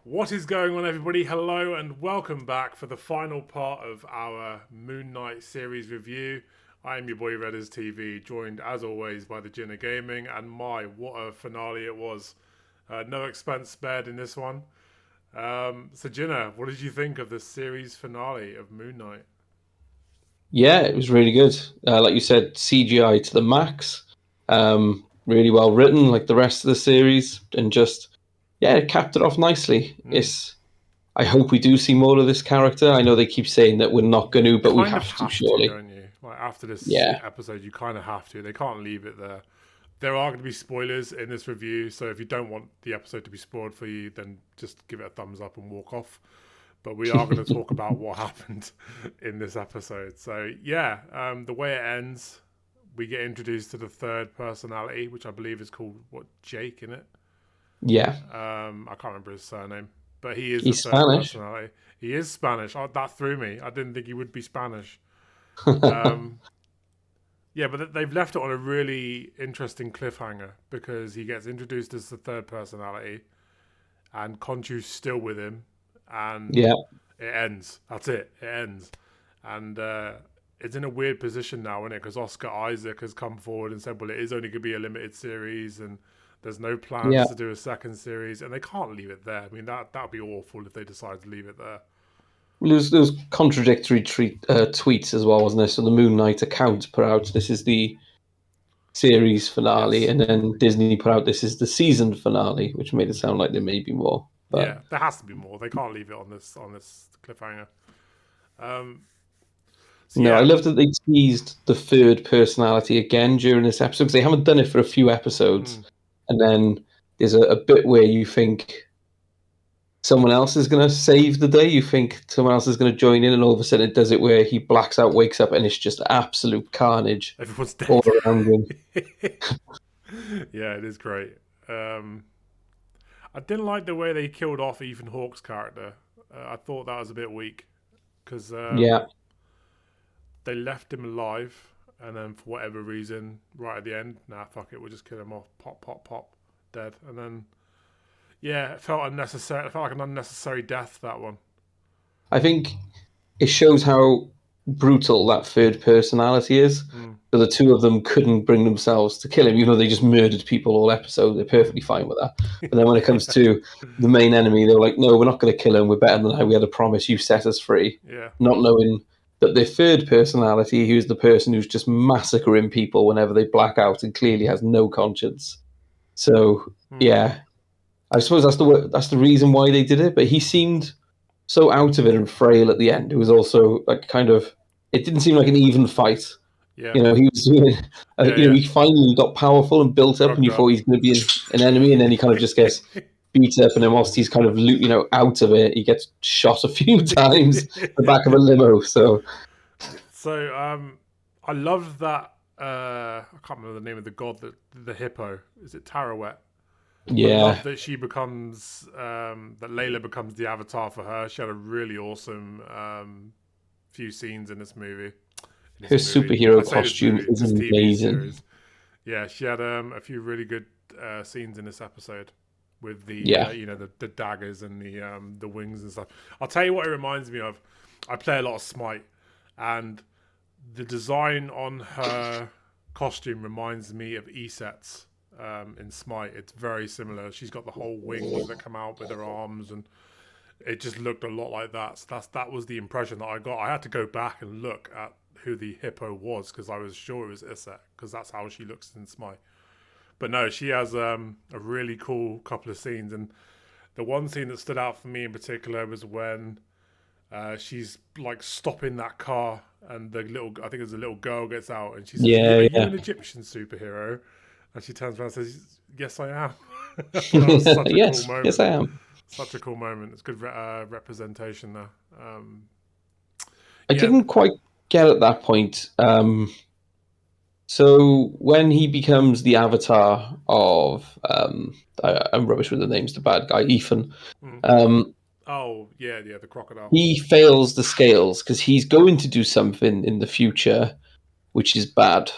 What is going on, everybody? Hello and welcome back for the final part of our Moon Knight series review. I am your boy ReddersTV, joined as always by TheGinnaGaming, and what a finale it was. No expense spared in this one. So Ginna, what did you think of the series finale of Moon Knight? Yeah, it was really good. Like you said, CGI to the max. Really well written, like the rest of the series, and it capped it off nicely. I hope we do see more of this character. I know they keep saying that we're not going to, but we have to, surely. Don't you? Like after this Yeah. episode, you kind of have to. They can't leave it there. There are going to be spoilers in this review, so if you don't want the episode to be spoiled for you, then just give it a thumbs up and walk off. But we are going to talk about what happened in this episode. So yeah, the way it ends, we get introduced to the third personality, which I believe is called Jake, in it. Yeah. I can't remember his surname, but he's the third Spanish. personality. He is Spanish. Oh, that threw me. I didn't think he would be Spanish. Yeah, but they've left it on a really interesting cliffhanger because he gets introduced as the third personality, and Khonshu's still with him. And it ends. That's it. It ends. And it's in a weird position now, isn't it? Because Oscar Isaac has come forward and said, well, it is only going to be a limited series and there's no plans to do a second series. And they can't leave it there. I mean, that would be awful if they decide to leave it there. Well, there was contradictory tweets as well, wasn't there? So the Moon Knight account put out, this is the series finale, and then Disney put out, this is the season finale, which made it sound like there may be more. But yeah, there has to be more. They can't leave it on this cliffhanger. I love that they teased the third personality again during this episode, because they haven't done it for a few episodes. And then there's a bit where you think someone else is going to save the day. You think someone else is going to join in, and all of a sudden it does it where he blacks out, wakes up, and it's just absolute carnage. Everyone's dead all around him. Yeah, it is great. I didn't like the way they killed off Ethan Hawke's character. I thought that was a bit weak because they left him alive, and then for whatever reason, right at the end, fuck it, we'll just kill him off. Pop, pop, pop, dead. And then, yeah, it felt unnecessary. It felt like an unnecessary death, that one. I think it shows how brutal that third personality is. So the two of them couldn't bring themselves to kill him, even though they just murdered people all episode. They're perfectly fine with that. But then when it comes to the main enemy, they're like, no, we're not going to kill him. We're better than how we had a promise. You set us free. Yeah. Not knowing that their third personality, who's the person who's just massacring people whenever they black out and clearly has no conscience. So, yeah, I suppose that's the reason why they did it. But he seemed so out of it and frail at the end. It was also like it didn't seem like an even fight. Yeah. He was doing, he finally got powerful and built up, and you thought he's going to be an enemy, and then he kind of just gets beat up, and then whilst he's kind of, out of it, he gets shot a few times in the back of a limo. So I loved that. I can't remember the name of the god, the hippo. Is it Tarawet? Yeah. I love that she becomes, that Layla becomes the avatar for her. She had a really awesome few scenes in this movie. Her superhero costume is amazing. Yeah, she had a few really good scenes in this episode with the the daggers and the wings and stuff. I'll tell you what it reminds me of. I play a lot of Smite, and the design on her costume reminds me of Eset's in Smite. It's very similar. She's got the whole wings that come out with her arms, and it just looked a lot like that. So that was the impression that I got. I had to go back and look at who the hippo was because I was sure it was Iset, because that's how she looks in Smite. But no, she has a really cool couple of scenes, and the one scene that stood out for me in particular was when she's like stopping that car, and I think there's a little girl gets out, and she says, "Are you an Egyptian superhero?" And she turns around and says, "Yes, I am." That was such a cool moment. Yes, I am. Such a cool moment. It's good representation there. I didn't quite get at that point. So when he becomes the avatar of, I'm rubbish with the names, the bad guy, Ethan. The crocodile. He fails the scales because he's going to do something in the future, which is bad.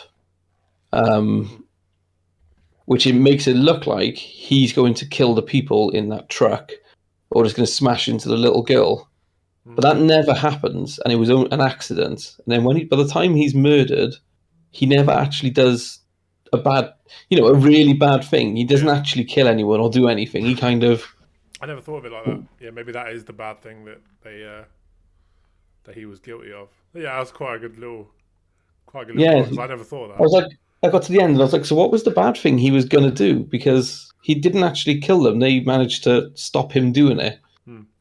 Which it makes it look like he's going to kill the people in that truck, or just going to smash into the little girl. But that never happens, and it was an accident. And then by the time he's murdered, he never actually does a really bad thing. He doesn't actually kill anyone or do anything. He kind of... I never thought of it like that. Yeah, maybe that is the bad thing that that he was guilty of. Yeah, that's quite a good little because I never thought of that. I was like, I got to the end and I was like, so what was the bad thing he was going to do? Because he didn't actually kill them. They managed to stop him doing it.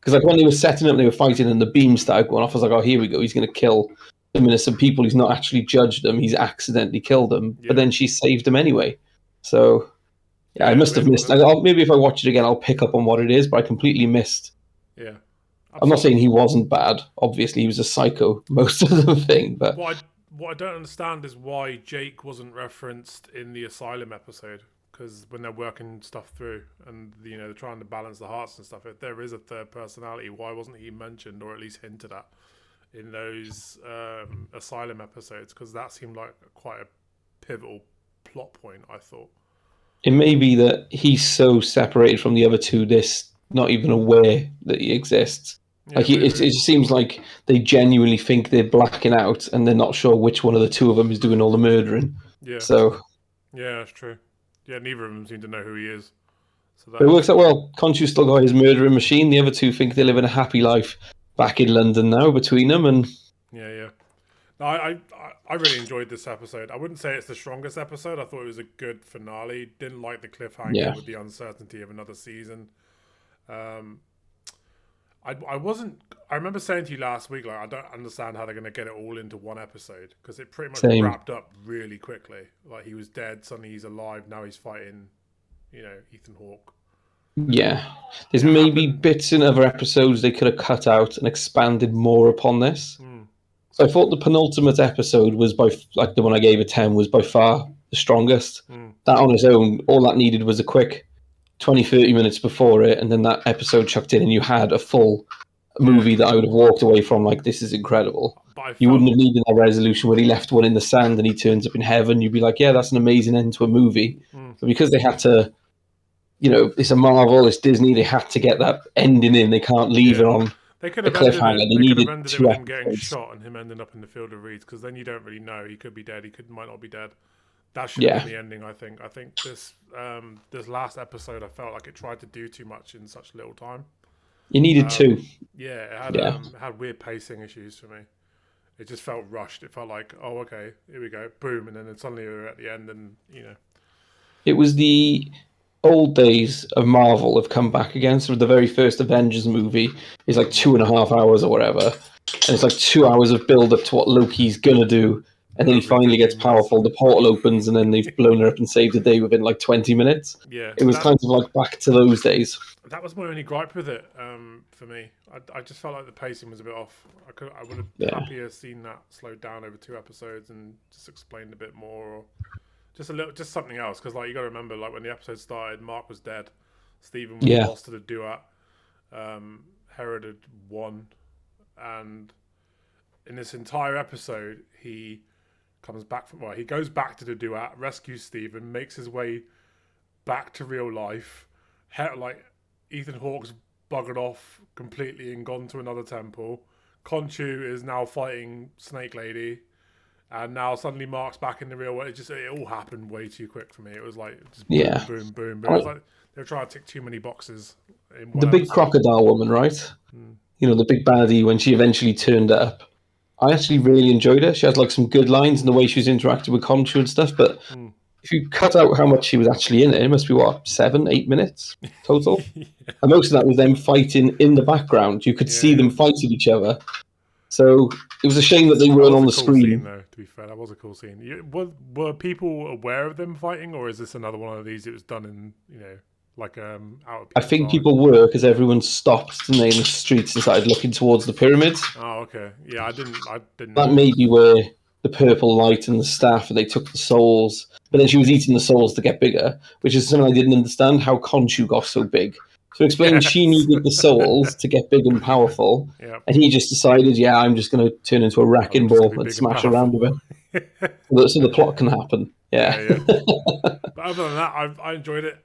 Because like when they were setting up, they were fighting, and the beam started going off. I was like, oh, here we go. He's going to kill some innocent people. He's not actually judged them. He's accidentally killed them. Yeah. But then she saved him anyway. So I must have missed. Maybe if I watch it again, I'll pick up on what it is. But I completely missed. Yeah. Absolutely. I'm not saying he wasn't bad. Obviously, he was a psycho most of the thing. But what I don't understand is why Jake wasn't referenced in the Asylum episode. Because when they're working stuff through and they're trying to balance the hearts and stuff, if there is a third personality, why wasn't he mentioned or at least hinted at in those Asylum episodes? Because that seemed like quite a pivotal plot point, I thought. It may be that he's so separated from the other two, this not even aware that he exists. Yeah, like it seems like they genuinely think they're blacking out and they're not sure which one of the two of them is doing all the murdering. Yeah. So yeah, that's true. Yeah, neither of them seem to know who he is. So it works out well. Conchu's still got his murdering machine. The other two think they live in a happy life back in London now between them. And yeah. No, I really enjoyed this episode. I wouldn't say it's the strongest episode. I thought it was a good finale. Didn't like the cliffhanger with the uncertainty of another season. I remember saying to you last week, like, I don't understand how they're going to get it all into one episode, because it pretty much wrapped up really quickly. Like, he was dead, suddenly he's alive, now he's fighting, Ethan Hawke. Yeah. There's maybe bits in other episodes they could have cut out and expanded more upon this. So I thought the penultimate episode was the one I gave a 10 was by far the strongest. That on its own, all that needed was a quick 20-30 minutes before it, and then that episode chucked in and you had a full movie that I would have walked away from like, this is incredible. You wouldn't have needed that resolution where he left one in the sand and he turns up in heaven. You'd be like, yeah, that's an amazing end to a movie. But because they had to, it's a Marvel, it's Disney, they had to get that ending in. They can't leave it on the cliffhanger. They needed ended it with him getting shot and him ending up in the field of reeds, because then you don't really know. He could be dead, might not be dead. That should have been the ending, I think. I think this last episode, I felt like it tried to do too much in such little time. You needed two. Yeah, it had weird pacing issues for me. It just felt rushed. It felt like, oh, okay, here we go, boom, and then suddenly we're at the end, and It was the old days of Marvel have come back again. So the very first Avengers movie is like 2.5 hours or whatever, and it's like 2 hours of build up to what Loki's gonna do. And then he finally gets powerful, the portal opens, and then they've blown her up and saved the day within like 20 minutes. Yeah. It was kind of like back to those days. That was my only gripe with it, for me. I just felt like the pacing was a bit off. I would have happier seen that slowed down over 2 episodes and just explained a bit more, or just something else. Because like, you got to remember, like, when the episode started, Mark was dead, Stephen was lost to the duat, Herod had won, and in this entire episode, he goes back to the duat, rescues Stephen, makes his way back to real life. Like, Ethan Hawke's buggered off completely and gone to another temple. Conchu is now fighting Snake Lady, and now suddenly Mark's back in the real world. It all happened way too quick for me. It was like just boom, boom. It was like they were trying to tick too many boxes. In one big crocodile woman, right? The big baddie, when she eventually turned up. I actually really enjoyed her. She had like some good lines in the way she was interacting with Conchu and stuff, but if you cut out how much she was actually in it must be 7-8 minutes total. And most of that was them fighting in the background. You could see them fighting each other. So it was a shame that they weren't on the screen. Scene, though, to be fair, that was a cool scene. Were people aware of them fighting, or is this another one of these that was done in, like out of I think people were, because everyone stopped in the streets and started looking towards the pyramids. Oh, okay. Yeah, I didn't. That may be where the purple light and the staff, and they took the souls. But then she was eating the souls to get bigger, which is something I didn't understand, how Conchu got so big. So explain she needed the souls to get big and powerful, and he just decided, I'm just going to turn into a wrecking ball and smash around a bit, so the plot can happen. Yeah. But other than that, I enjoyed it.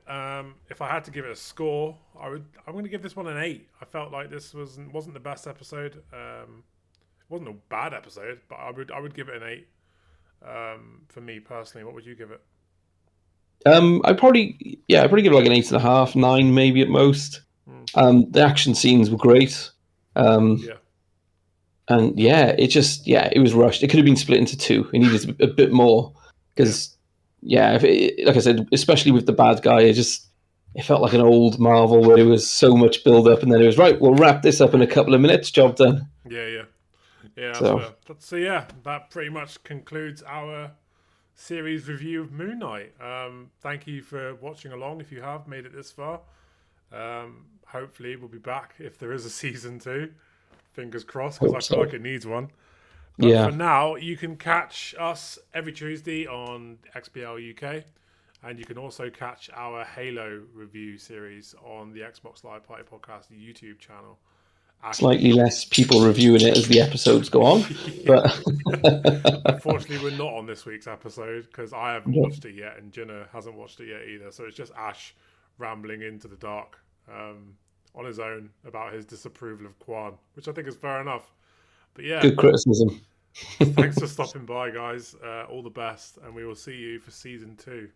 If I had to give it a score, I'm going to give this one an 8. I felt like this wasn't the best episode. It wasn't a bad episode, but I would give it an 8. For me personally, what would you give it? I'd probably give it like an 8.5, 9 maybe at most. The action scenes were great. Yeah. And it was rushed. It could have been split into 2. It needed a bit more because, like I said, especially with the bad guy, it felt like an old Marvel where there was so much build up, and then it was right. We'll wrap this up in a couple of minutes. Job done. Yeah. That's So, fair. So yeah, that pretty much concludes our series review of Moon Knight. Thank you for watching along. If you have made it this far, hopefully we'll be back if there is a season 2. Fingers crossed, because I feel like it needs one. But for now, you can catch us every Tuesday on XBL UK, and you can also catch our Halo review series on the Xbox Live Party Podcast YouTube channel. Slightly less people reviewing it as the episodes go on. But unfortunately, we're not on this week's episode because I haven't watched it yet, and Ginna hasn't watched it yet either. So it's just Ash rambling into the dark on his own about his disapproval of Quan, which I think is fair enough. But yeah, good criticism. Thanks for stopping by, guys. All the best, and we will see you for season 2.